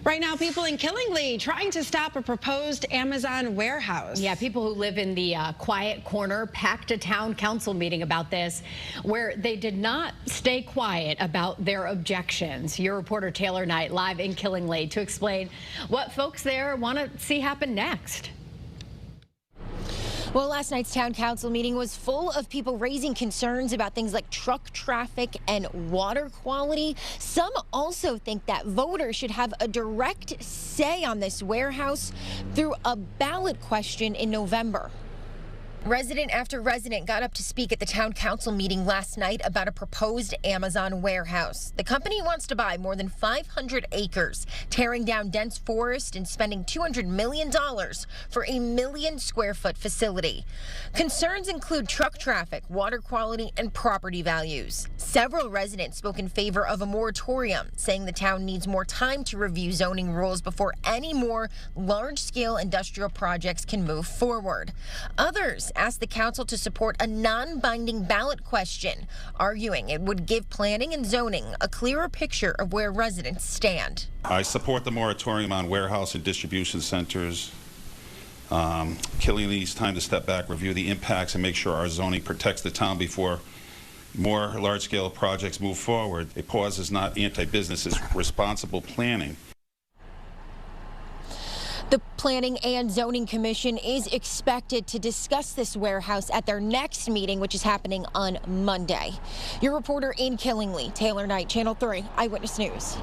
Right now, people in Killingly trying to stop a proposed Amazon warehouse. Yeah, people who live in the quiet corner packed a town council meeting about this, where they did not stay quiet about their objections. Your reporter Taylor Knight live in Killingly to explain what folks there want to see happen next. Well, last night's town council meeting was full of people raising concerns about things like truck traffic and water quality. Some also think that voters should have a direct say on this warehouse through a ballot question in November. Resident after resident got up to speak at the town council meeting last night about a proposed Amazon warehouse. The company wants to buy more than 500 acres, tearing down dense forest and spending $200 million for a 1 million square foot facility. Concerns include truck traffic, water quality, and property values. Several residents spoke in favor of a moratorium, saying the town needs more time to review zoning rules before any more large-scale industrial projects can move forward. Others asked the council to support a non-binding ballot question, arguing it would give planning and zoning a clearer picture of where residents stand. I support the moratorium on warehouse and distribution centers. Killingly's time to step back, review the impacts, and make sure our zoning protects the town before more large-scale projects move forward. A pause is not anti-business, it's responsible planning. The Planning and Zoning Commission is expected to discuss this warehouse at their next meeting, which is happening on Monday. Your reporter in Killingly, Taylor Knight, Channel 3 Eyewitness News.